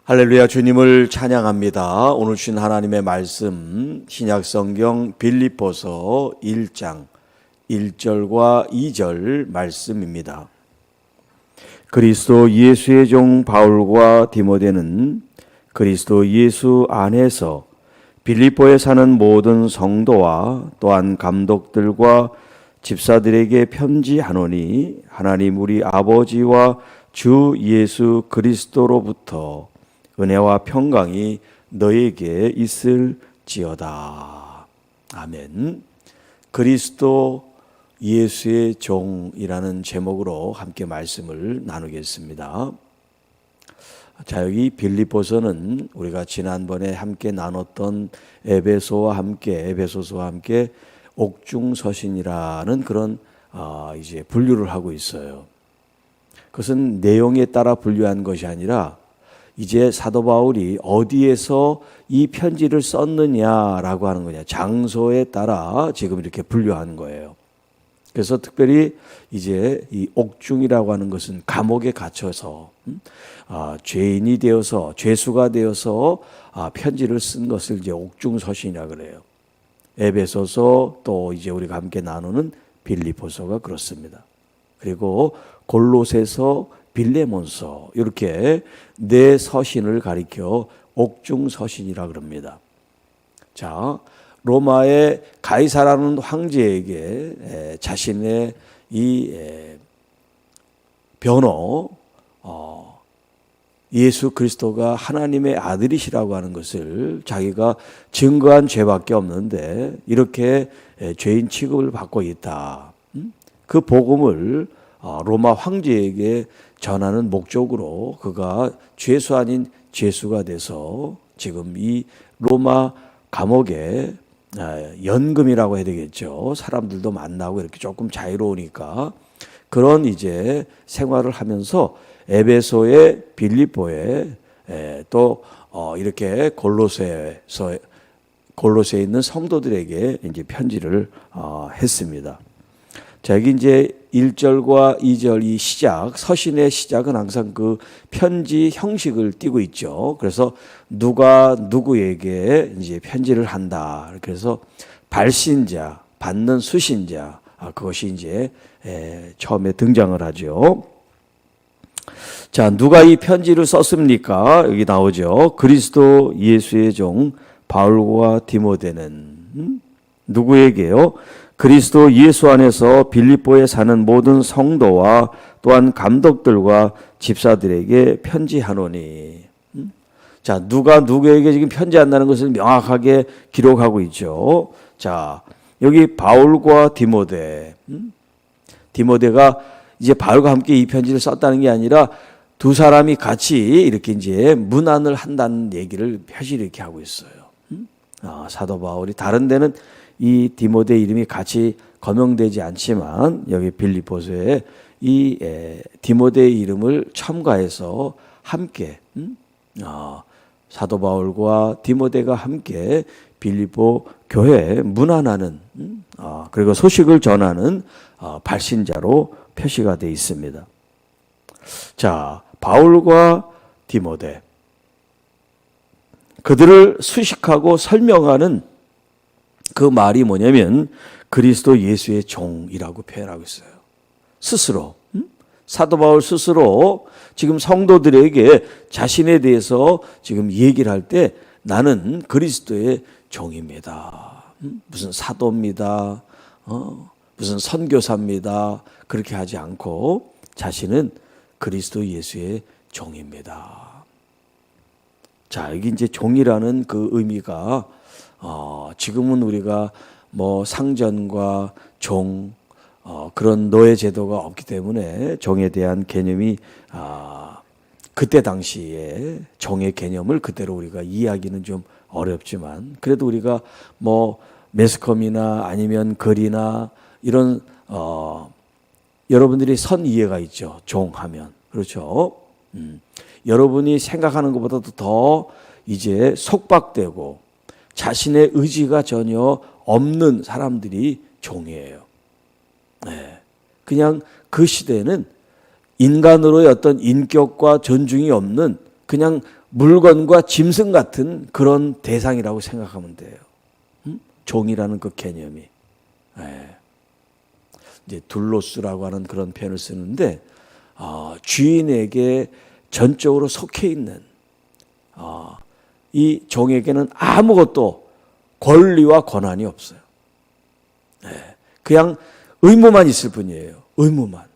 할렐루야, 주님을 찬양합니다. 오늘 주신 하나님의 말씀 신약성경 빌립보서 1장 1절과 2절 말씀입니다. 그리스도 예수의 종 바울과 디모데는 그리스도 예수 안에서 빌립보에 사는 모든 성도와 또한 감독들과 집사들에게 편지하노니 하나님 우리 아버지와 주 예수 그리스도로부터 은혜와 평강이 너에게 있을지어다. 아멘. 그리스도 예수의 종이라는 제목으로 함께 말씀을 나누겠습니다. 자, 여기 빌립보서는 우리가 지난번에 함께 나눴던 에베소서와 함께 옥중서신이라는 그런 이제 분류를 하고 있어요. 그것은 내용에 따라 분류한 것이 아니라 이제 사도 바울이 어디에서 이 편지를 썼느냐라고 하는 거냐, 장소에 따라 지금 이렇게 분류한 거예요. 그래서 특별히 이제 이 옥중이라고 하는 것은 감옥에 갇혀서 죄인이 되어서 죄수가 되어서 편지를 쓴 것을 이제 옥중서신이라 그래요. 에베소서 또 이제 우리가 함께 나누는 빌립보서가 그렇습니다. 그리고 골로새서, 빌레몬서 이렇게 네 서신을 가리켜 옥중서신이라 그럽니다. 자, 로마의 가이사라는 황제에게 자신의 이 변호 예수 그리스도가 하나님의 아들이시라고 하는 것을 자기가 증거한 죄밖에 없는데 이렇게 죄인 취급을 받고 있다. 그 복음을 로마 황제에게 전하는 목적으로 그가 죄수 아닌 죄수가 돼서 지금 이 로마 감옥에 연금이라고 해야 되겠죠. 사람들도 만나고 이렇게 조금 자유로우니까 그런 이제 생활을 하면서 에베소에, 빌립보에 또 이렇게 골로새에 있는 성도들에게 이제 편지를 했습니다. 자, 여기 이제 1절과 2절 이 시작, 서신의 시작은 항상 그 편지 형식을 띠고 있죠. 그래서 누가 누구에게 이제 편지를 한다. 그래서 발신자, 받는 수신자, 그것이 이제 처음에 등장을 하죠. 자, 누가 이 편지를 썼습니까? 여기 나오죠. 그리스도 예수의 종 바울과 디모데는 누구에게요? 그리스도 예수 안에서 빌립보에 사는 모든 성도와 또한 감독들과 집사들에게 편지하노니. 자, 누가 누구에게 지금 편지한다는 것을 명확하게 기록하고 있죠. 자, 여기 바울과 디모데. 디모데가 이제 바울과 함께 이 편지를 썼다는 게 아니라 두 사람이 같이 이렇게 이제 문안을 한다는 얘기를 표시를 이렇게 하고 있어요. 사도 바울이 다른 데는 이 디모데 이름이 같이 거명되지 않지만 여기 빌립보서에 이 디모데의 이름을 첨가해서 함께 사도 바울과 디모데가 함께 빌립보 교회에 문안하는 그리고 소식을 전하는 발신자로 표시가 되어 있습니다. 자, 바울과 디모데 그들을 수식하고 설명하는 그 말이 뭐냐면 그리스도 예수의 종이라고 표현하고 있어요. 스스로 사도 바울 스스로 지금 성도들에게 자신에 대해서 지금 얘기를 할 때 나는 그리스도의 종입니다. 무슨 사도입니다. 무슨 선교사입니다. 그렇게 하지 않고 자신은 그리스도 예수의 종입니다. 자, 여기 이제 종이라는 그 의미가 지금은 우리가 뭐 상전과 종 그런 노예 제도가 없기 때문에 종에 대한 개념이 그때 당시에 종의 개념을 그대로 우리가 이해하기는 좀 어렵지만 그래도 우리가 뭐 매스컴이나 아니면 글이나 이런 여러분들이 선 이해가 있죠. 종하면 그렇죠. 여러분이 생각하는 것보다도 더 이제 속박되고 자신의 의지가 전혀 없는 사람들이 종이에요. 그냥 그 시대에는 인간으로의 어떤 인격과 존중이 없는 그냥 물건과 짐승 같은 그런 대상이라고 생각하면 돼요. 종이라는 그 개념이. 예. 이제 둘로스라고 하는 그런 표현을 쓰는데 주인에게 전적으로 속해 있는 이 종에게는 아무것도 권리와 권한이 없어요. 예. 그냥 의무만 있을 뿐이에요. 의무만.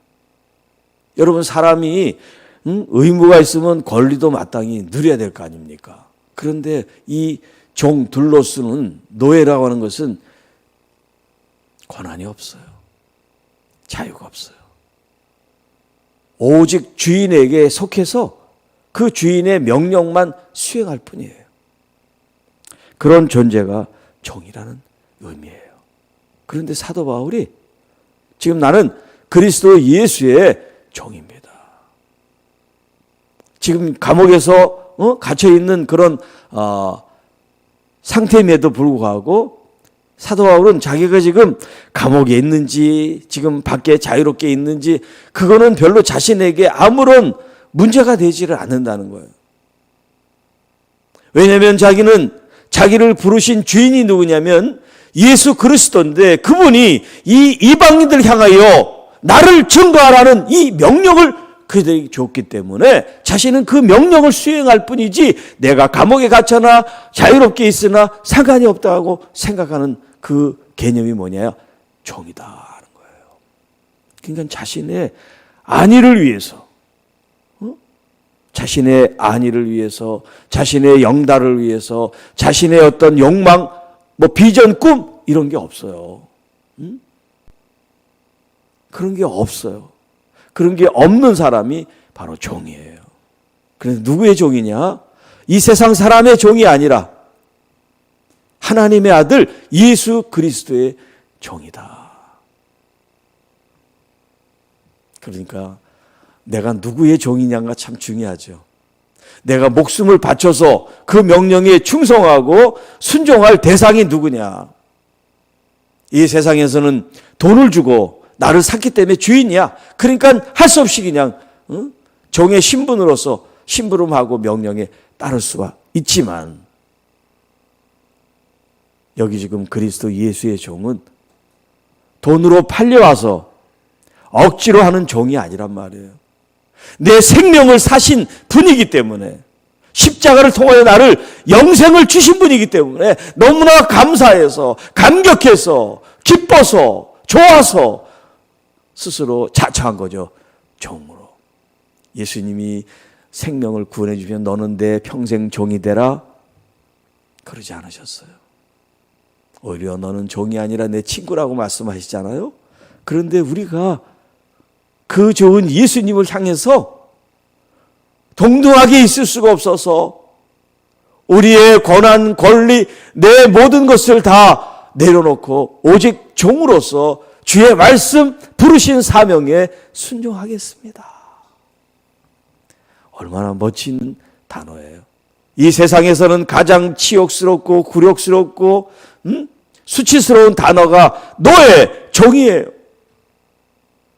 여러분 사람이 의무가 있으면 권리도 마땅히 누려야 될 거 아닙니까? 그런데 이 종 둘로스는 노예라고 하는 것은 권한이 없어요. 자유가 없어요. 오직 주인에게 속해서 그 주인의 명령만 수행할 뿐이에요. 그런 존재가 종이라는 의미예요. 그런데 사도 바울이 지금 나는 그리스도 예수의 종입니다. 지금 감옥에서 갇혀 있는 그런 상태임에도 불구하고 사도 바울은 자기가 지금 감옥에 있는지 지금 밖에 자유롭게 있는지 그거는 별로 자신에게 아무런 문제가 되지를 않는다는 거예요. 왜냐하면 자기는 자기를 부르신 주인이 누구냐면 예수 그리스도인데 그분이 이 이방인들 향하여 나를 증거하라는 이 명령을 그들에게 줬기 때문에 자신은 그 명령을 수행할 뿐이지 내가 감옥에 갇혀나 자유롭게 있으나 상관이 없다고 생각하는 그 개념이 뭐냐요? 종이다 하는 거예요. 그러니까 자신의 안위를 위해서 자신의 안위를 위해서 자신의 영달을 위해서 자신의 어떤 욕망 비전 꿈 이런 게 없어요. 그런 게 없어요. 그런 게 없는 사람이 바로 종이에요. 그래서 누구의 종이냐? 이 세상 사람의 종이 아니라 하나님의 아들 예수 그리스도의 종이다. 그러니까 내가 누구의 종이냐가 참 중요하죠. 내가 목숨을 바쳐서 그 명령에 충성하고 순종할 대상이 누구냐? 이 세상에서는 돈을 주고 나를 샀기 때문에 주인이야. 그러니까 할 수 없이 그냥 종의 신분으로서 심부름하고 명령에 따를 수가 있지만 여기 지금 그리스도 예수의 종은 돈으로 팔려와서 억지로 하는 종이 아니란 말이에요. 내 생명을 사신 분이기 때문에 십자가를 통하여 나를 영생을 주신 분이기 때문에 너무나 감사해서 감격해서 기뻐서 좋아서 스스로 자처한 거죠. 종으로. 예수님이 생명을 구원해 주면 너는 내 평생 종이 되라 그러지 않으셨어요. 오히려 너는 종이 아니라 내 친구라고 말씀하시잖아요. 그런데 우리가 그 좋은 예수님을 향해서 동등하게 있을 수가 없어서 우리의 권한, 권리, 내 모든 것을 다 내려놓고 오직 종으로서 주의 말씀 부르신 사명에 순종하겠습니다. 얼마나 멋진 단어예요. 이 세상에서는 가장 치욕스럽고 굴욕스럽고 수치스러운 단어가 노예, 종이에요.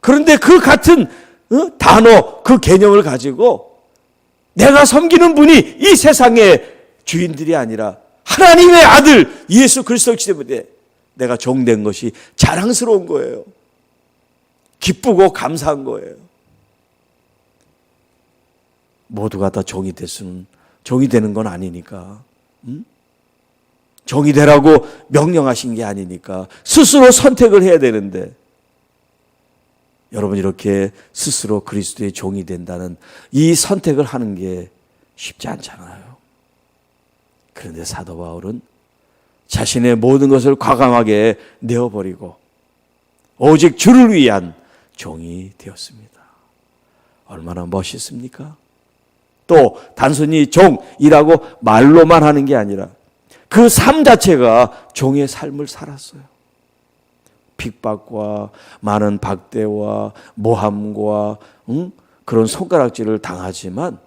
그런데 그 같은 단어, 그 개념을 가지고 내가 섬기는 분이 이 세상의 주인들이 아니라 하나님의 아들 예수 그리스도이기 때문에 내가 종된 것이 자랑스러운 거예요. 기쁘고 감사한 거예요. 모두가 다 종이 됐으면 종이 되는 건 아니니까. 종이 되라고 명령하신 게 아니니까 스스로 선택을 해야 되는데 여러분 이렇게 스스로 그리스도의 종이 된다는 이 선택을 하는 게 쉽지 않잖아요. 그런데 사도 바울은 자신의 모든 것을 과감하게 내어버리고 오직 주를 위한 종이 되었습니다. 얼마나 멋있습니까? 또 단순히 종이라고 말로만 하는 게 아니라 그 삶 자체가 종의 삶을 살았어요. 핍박과 많은 박대와 모함과 그런 손가락질을 당하지만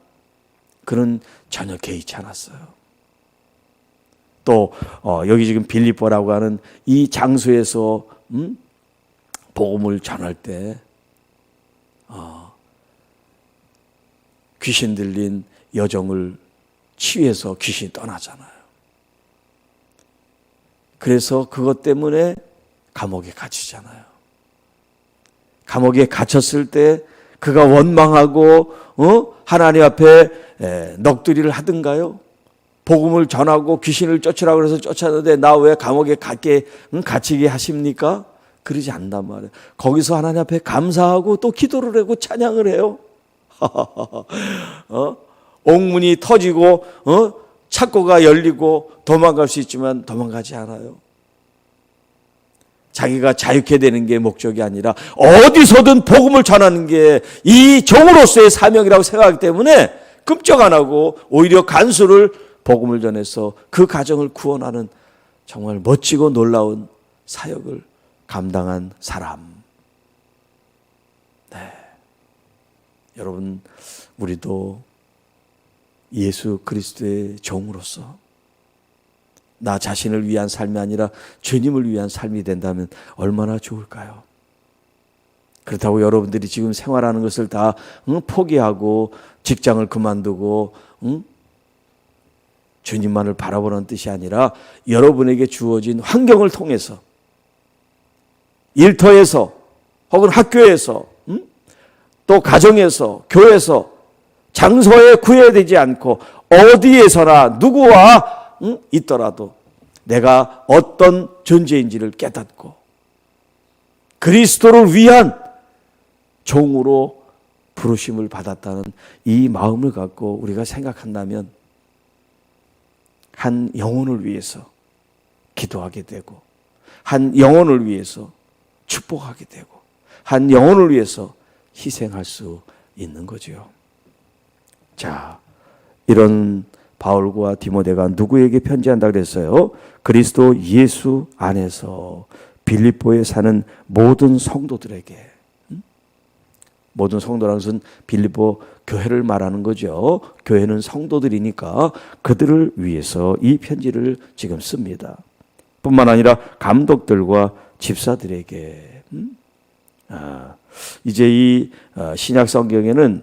그는 전혀 개의치 않았어요. 또 여기 지금 빌립보라고 하는 이 장소에서 복음을 전할 때 귀신 들린 여정을 취해서 귀신이 떠나잖아요. 그래서 그것 때문에 감옥에 갇히잖아요. 감옥에 갇혔을 때 그가 원망하고 하나님 앞에 넋두리를 하든가요? 복음을 전하고 귀신을 쫓으라고 그래서 쫓았는데 나 왜 감옥에 갇히게 하십니까? 그러지 않단 말이에요. 거기서 하나님 앞에 감사하고 또 기도를 하고 찬양을 해요. 옥문이 터지고 창고가 열리고 도망갈 수 있지만 도망가지 않아요. 자기가 자유케 되는 게 목적이 아니라 어디서든 복음을 전하는 게 이 종으로서의 사명이라고 생각하기 때문에 끔찍 안 하고 오히려 간수를 복음을 전해서 그 가정을 구원하는 정말 멋지고 놀라운 사역을 감당한 사람. 네. 여러분, 우리도 예수 그리스도의 종으로서 나 자신을 위한 삶이 아니라 주님을 위한 삶이 된다면 얼마나 좋을까요? 그렇다고 여러분들이 지금 생활하는 것을 다 포기하고 직장을 그만두고 주님만을 바라보는 뜻이 아니라 여러분에게 주어진 환경을 통해서 일터에서 혹은 학교에서 또 가정에서 교회에서 장소에 구애되지 않고 어디에서나 누구와 있더라도 내가 어떤 존재인지를 깨닫고 그리스도를 위한 종으로 부르심을 받았다는 이 마음을 갖고 우리가 생각한다면 한 영혼을 위해서 기도하게 되고 한 영혼을 위해서 축복하게 되고 한 영혼을 위해서 희생할 수 있는 거죠. 자, 이런 바울과 디모데가 누구에게 편지한다 그랬어요? 그리스도 예수 안에서 빌립보에 사는 모든 성도들에게. 모든 성도라는 것은 빌립보 교회를 말하는 거죠. 교회는 성도들이니까 그들을 위해서 이 편지를 지금 씁니다. 뿐만 아니라 감독들과 집사들에게. 이제 이 신약 성경에는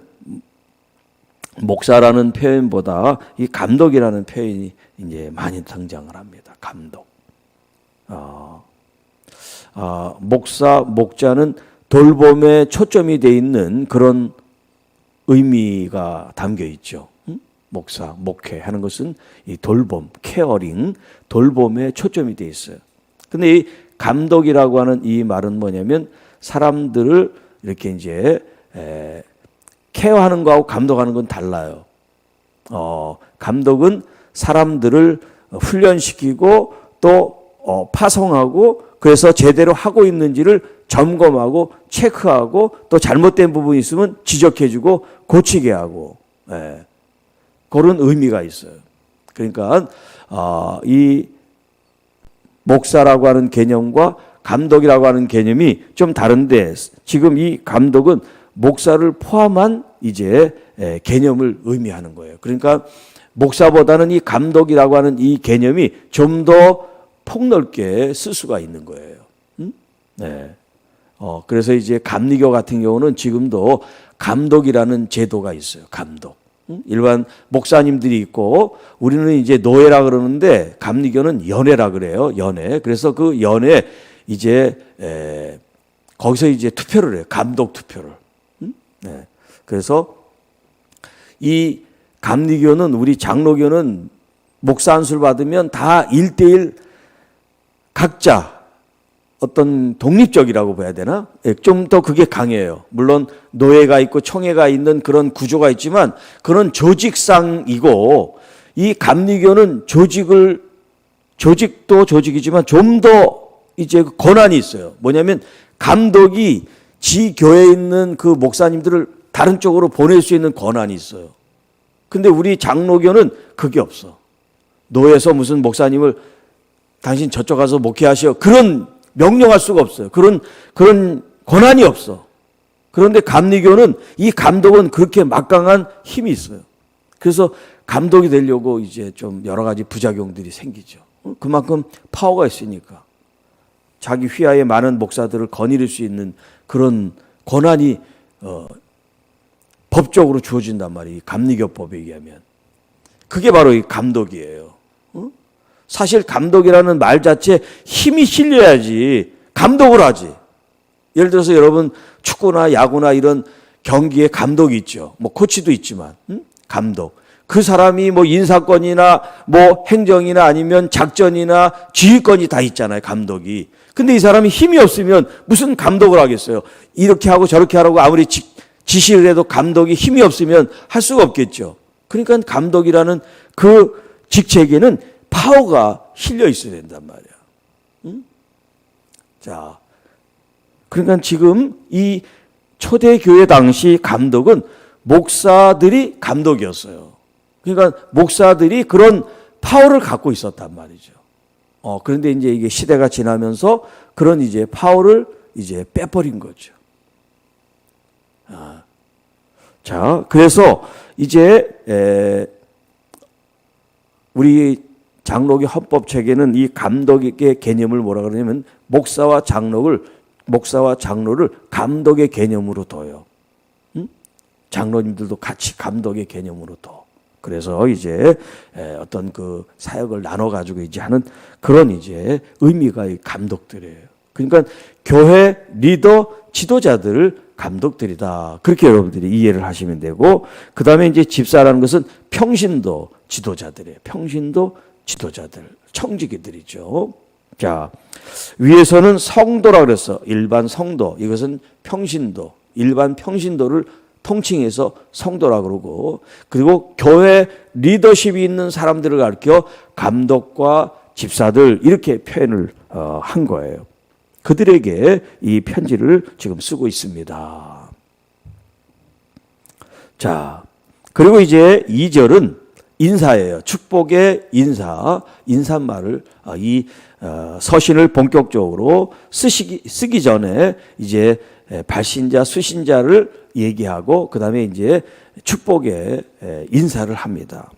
목사라는 표현보다 이 감독이라는 표현이 이제 많이 등장을 합니다. 감독. 목자는 돌봄에 초점이 되어 있는 그런 의미가 담겨 있죠. 목사, 목회하는 것은 이 돌봄, 케어링, 돌봄에 초점이 되어 있어요. 근데 이 감독이라고 하는 이 말은 뭐냐면 사람들을 이렇게 이제 케어하는 거하고 감독하는 건 달라요. 감독은 사람들을 훈련시키고 또 파송하고 그래서 제대로 하고 있는지를 점검하고 체크하고 또 잘못된 부분이 있으면 지적해주고 고치게 하고 그런 의미가 있어요. 그러니까 이 목사라고 하는 개념과 감독이라고 하는 개념이 좀 다른데 지금 이 감독은 목사를 포함한 이제 개념을 의미하는 거예요. 그러니까 목사보다는 이 감독이라고 하는 이 개념이 좀 더 폭넓게 쓸 수가 있는 거예요. 네. 그래서 이제 감리교 같은 경우는 지금도 감독이라는 제도가 있어요. 감독. 일반 목사님들이 있고 우리는 이제 노예라 그러는데 감리교는 연회라 그래요. 연회. 그래서 그 연회 이제 거기서 이제 투표를 해요. 감독 투표를. 네. 그래서 이 감리교는 우리 장로교는 목사 안수를 받으면 다 1:1 각자 어떤 독립적이라고 봐야 되나? 좀 더 그게 강해요. 물론 노예가 있고 총회가 있는 그런 구조가 있지만 그런 조직상이고 이 감리교는 조직도 조직이지만 좀 더 이제 권한이 있어요. 뭐냐면 감독이 지 교회에 있는 그 목사님들을 다른 쪽으로 보낼 수 있는 권한이 있어요. 근데 우리 장로교는 그게 없어. 노예에서 무슨 목사님을 당신 저쪽 가서 목회하시오. 그런 명령할 수가 없어요. 그런 권한이 없어. 그런데 감리교는 이 감독은 그렇게 막강한 힘이 있어요. 그래서 감독이 되려고 이제 좀 여러 가지 부작용들이 생기죠. 그만큼 파워가 있으니까. 자기 휘하에 많은 목사들을 거느릴 수 있는 그런 권한이 법적으로 주어진단 말이에요. 감리교법에 의하면. 그게 바로 이 감독이에요. 사실 감독이라는 말 자체에 힘이 실려야지 감독을 하지. 예를 들어서 여러분 축구나 야구나 이런 경기에 감독이 있죠. 뭐 코치도 있지만 감독. 그 사람이 뭐 인사권이나 뭐 행정이나 아니면 작전이나 지휘권이 다 있잖아요. 감독이. 근데 이 사람이 힘이 없으면 무슨 감독을 하겠어요. 이렇게 하고 저렇게 하라고 아무리 지시를 해도 감독이 힘이 없으면 할 수가 없겠죠. 그러니까 감독이라는 그 직책에는 파워가 실려 있어야 된단 말이야. 자, 그러니까 지금 이 초대교회 당시 감독은 목사들이 감독이었어요. 그러니까 목사들이 그런 파워를 갖고 있었단 말이죠. 그런데 이제 이게 시대가 지나면서 그런 이제 파워를 이제 빼버린 거죠. 자, 그래서 이제 우리 장로교 헌법 체계는 이 감독의 개념을 뭐라 그러냐면 목사와 장로를 감독의 개념으로 둬요. 장로님들도 같이 감독의 개념으로 둬. 그래서 이제 어떤 그 사역을 나눠 가지고 이제 하는 그런 이제 의미가 이 감독들이에요. 그러니까 교회 리더 지도자들 감독들이다. 그렇게 여러분들이 이해를 하시면 되고, 그 다음에 이제 집사라는 것은 평신도 지도자들이에요. 평신도 지도자들, 청지기들이죠. 자, 위에서는 성도라 그랬어. 일반 성도. 이것은 평신도, 일반 평신도를 통칭해서 성도라 그러고, 그리고 교회 리더십이 있는 사람들을 가리켜 감독과 집사들 이렇게 표현을 한 거예요. 그들에게 이 편지를 지금 쓰고 있습니다. 자, 그리고 이제 2절은 인사예요. 축복의 인사말을 이 서신을 본격적으로 쓰기 전에 이제 발신자, 수신자를 얘기하고 그 다음에 이제 축복의 인사를 합니다.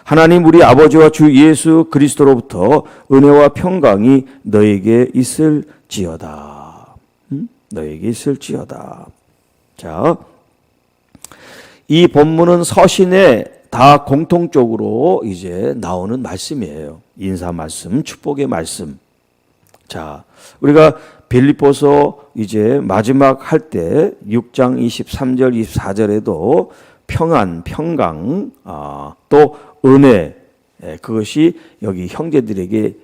하나님 우리 아버지와 주 예수 그리스도로부터 은혜와 평강이 너에게 있을지어다. 너에게 있을지어다. 자, 이 본문은 서신에 다 공통적으로 이제 나오는 말씀이에요. 인사 말씀, 축복의 말씀. 자, 우리가 빌립보서 이제 마지막 할 때 6장 23절, 24절에도 평안, 평강, 또 은혜, 그것이 여기 형제들에게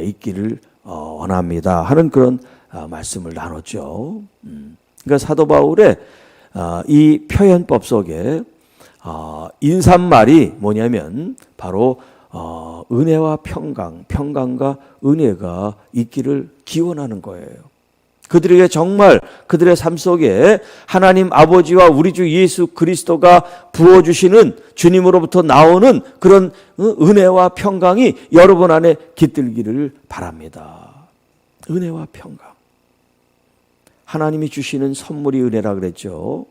있기를 원합니다 하는 그런 말씀을 나눴죠. 그러니까 사도 바울의 이 표현법 속에 인사말이 뭐냐면 바로 은혜와 평강, 평강과 은혜가 있기를 기원하는 거예요. 그들에게 정말 그들의 삶 속에 하나님 아버지와 우리 주 예수 그리스도가 부어주시는 주님으로부터 나오는 그런 은혜와 평강이 여러분 안에 깃들기를 바랍니다. 은혜와 평강. 하나님이 주시는 선물이 은혜라 그랬죠.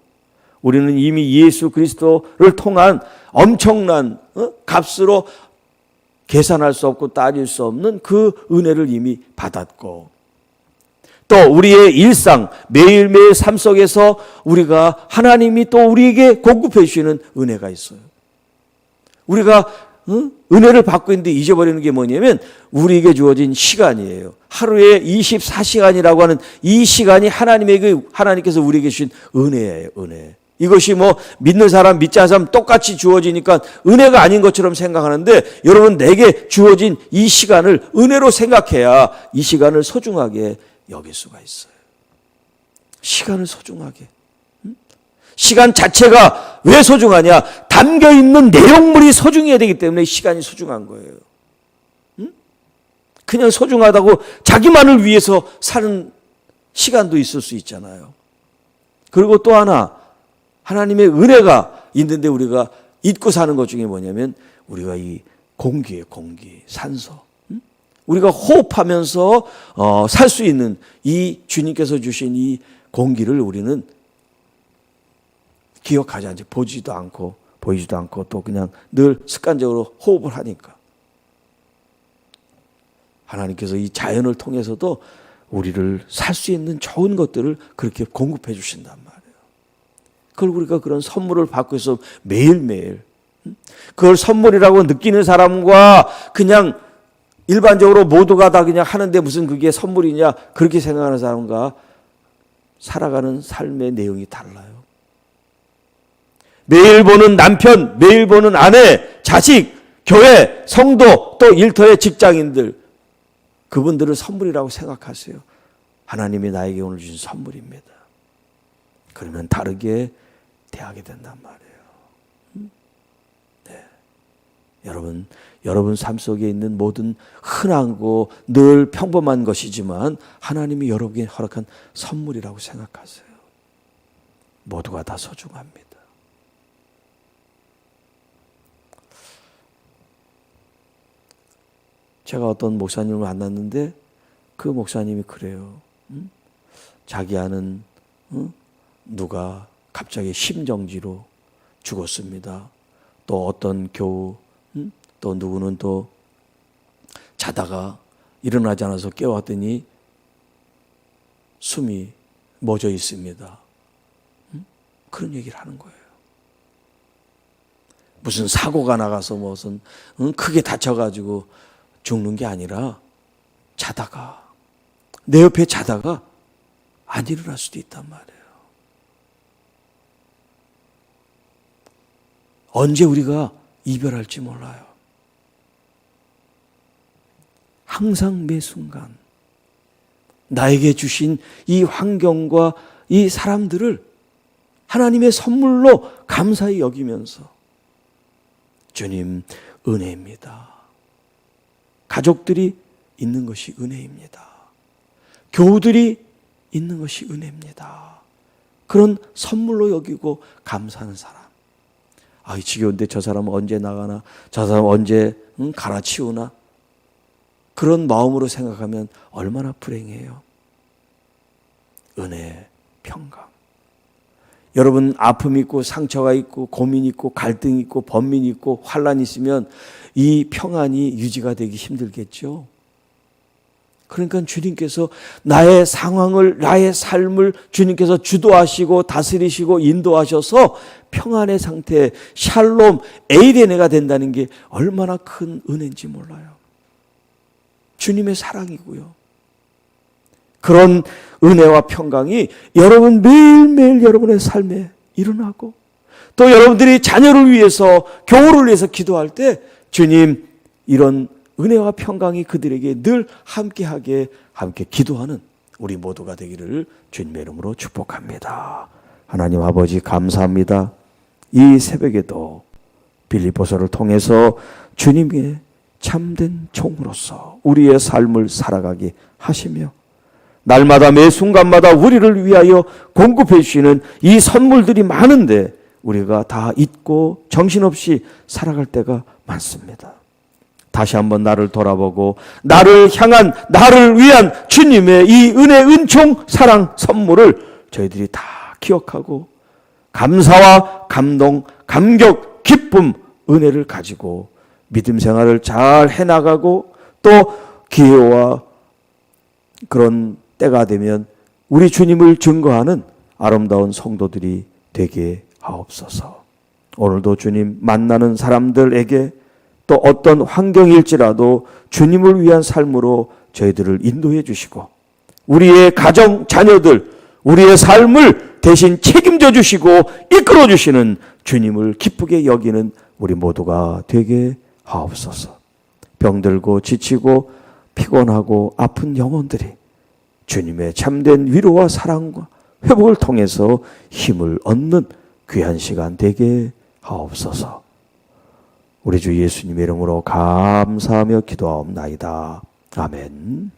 우리는 이미 예수 그리스도를 통한 엄청난 값으로 계산할 수 없고 따질 수 없는 그 은혜를 이미 받았고, 또 우리의 일상 매일매일 삶 속에서 우리가 하나님이 또 우리에게 공급해 주시는 은혜가 있어요. 우리가 은혜를 받고 있는데 잊어버리는 게 뭐냐면 우리에게 주어진 시간이에요. 하루에 24시간이라고 하는 이 시간이 하나님께서 우리에게 주신 은혜예요. 은혜. 이것이 뭐 믿는 사람 믿지 않는 사람 똑같이 주어지니까 은혜가 아닌 것처럼 생각하는데, 여러분 내게 주어진 이 시간을 은혜로 생각해야 이 시간을 소중하게 여길 수가 있어요. 시간을 소중하게. 시간 자체가 왜 소중하냐? 담겨있는 내용물이 소중해야 되기 때문에 시간이 소중한 거예요. 그냥 소중하다고 자기만을 위해서 사는 시간도 있을 수 있잖아요. 그리고 또 하나, 하나님의 은혜가 있는데 우리가 잊고 사는 것 중에 뭐냐면 우리가 이 공기예요. 공기, 산소. 우리가 호흡하면서 살 수 있는 이 주님께서 주신 이 공기를 우리는 기억하지 않지. 보지도 않고 보이지도 않고 또 그냥 늘 습관적으로 호흡을 하니까. 하나님께서 이 자연을 통해서도 우리를 살 수 있는 좋은 것들을 그렇게 공급해 주신단 말이에요. 그걸 우리가 그런 선물을 받고 있어 매일매일 그걸 선물이라고 느끼는 사람과 그냥 일반적으로 모두가 다 그냥 하는데 무슨 그게 선물이냐 그렇게 생각하는 사람과 살아가는 삶의 내용이 달라요. 매일 보는 남편, 매일 보는 아내, 자식, 교회, 성도, 또 일터의 직장인들 그분들을 선물이라고 생각하세요. 하나님이 나에게 오늘 주신 선물입니다. 그러면 다르게 대하게 된단 말이에요. 네. 여러분 삶 속에 있는 모든 흔하고 늘 평범한 것이지만 하나님이 여러분에게 허락한 선물이라고 생각하세요. 모두가 다 소중합니다. 제가 어떤 목사님을 만났는데 그 목사님이 그래요. 자기 아는 누가 갑자기 심정지로 죽었습니다. 또 어떤 교우 또 누구는 또 자다가 일어나지 않아서 깨웠더니 숨이 멎어 있습니다. 그런 얘기를 하는 거예요. 무슨 사고가 나가서 무슨 크게 다쳐가지고 죽는 게 아니라 자다가 내 옆에 자다가 안 일어날 수도 있단 말이에요. 언제 우리가 이별할지 몰라요. 항상 매 순간 나에게 주신 이 환경과 이 사람들을 하나님의 선물로 감사히 여기면서 주님 은혜입니다. 가족들이 있는 것이 은혜입니다. 교우들이 있는 것이 은혜입니다. 그런 선물로 여기고 감사하는 사람. 아, 지겨운데 저 사람은 언제 나가나? 저 사람은 언제 갈아치우나? 그런 마음으로 생각하면 얼마나 불행해요. 은혜, 평강. 여러분 아픔이 있고 상처가 있고 고민이 있고 갈등이 있고 번민이 있고 환란이 있으면 이 평안이 유지가 되기 힘들겠죠. 그러니까 주님께서 나의 상황을 나의 삶을 주님께서 주도하시고 다스리시고 인도하셔서 평안의 상태 샬롬 에이레네가 된다는 게 얼마나 큰 은혜인지 몰라요. 주님의 사랑이고요. 그런 은혜와 평강이 여러분 매일매일 여러분의 삶에 일어나고 또 여러분들이 자녀를 위해서 교우를 위해서 기도할 때 주님 이런 은혜와 평강이 그들에게 늘 함께 기도하는 우리 모두가 되기를 주님의 이름으로 축복합니다. 하나님 아버지 감사합니다. 이 새벽에도 빌립보서를 통해서 주님의 참된 종으로서 우리의 삶을 살아가게 하시며 날마다 매 순간마다 우리를 위하여 공급해 주시는 이 선물들이 많은데 우리가 다 잊고 정신없이 살아갈 때가 많습니다. 다시 한번 나를 돌아보고 나를 향한 나를 위한 주님의 이 은혜 은총 사랑 선물을 저희들이 다 기억하고 감사와 감동 감격 기쁨 은혜를 가지고 믿음 생활을 잘 해나가고 또 기회와 그런 때가 되면 우리 주님을 증거하는 아름다운 성도들이 되게 하옵소서. 오늘도 주님 만나는 사람들에게 또 어떤 환경일지라도 주님을 위한 삶으로 저희들을 인도해 주시고 우리의 가정, 자녀들, 우리의 삶을 대신 책임져 주시고 이끌어 주시는 주님을 기쁘게 여기는 우리 모두가 되게 하옵소서. 병들고 지치고 피곤하고 아픈 영혼들이 주님의 참된 위로와 사랑과 회복을 통해서 힘을 얻는 귀한 시간 되게 하옵소서. 우리 주 예수님의 이름으로 감사하며 기도하옵나이다. 아멘.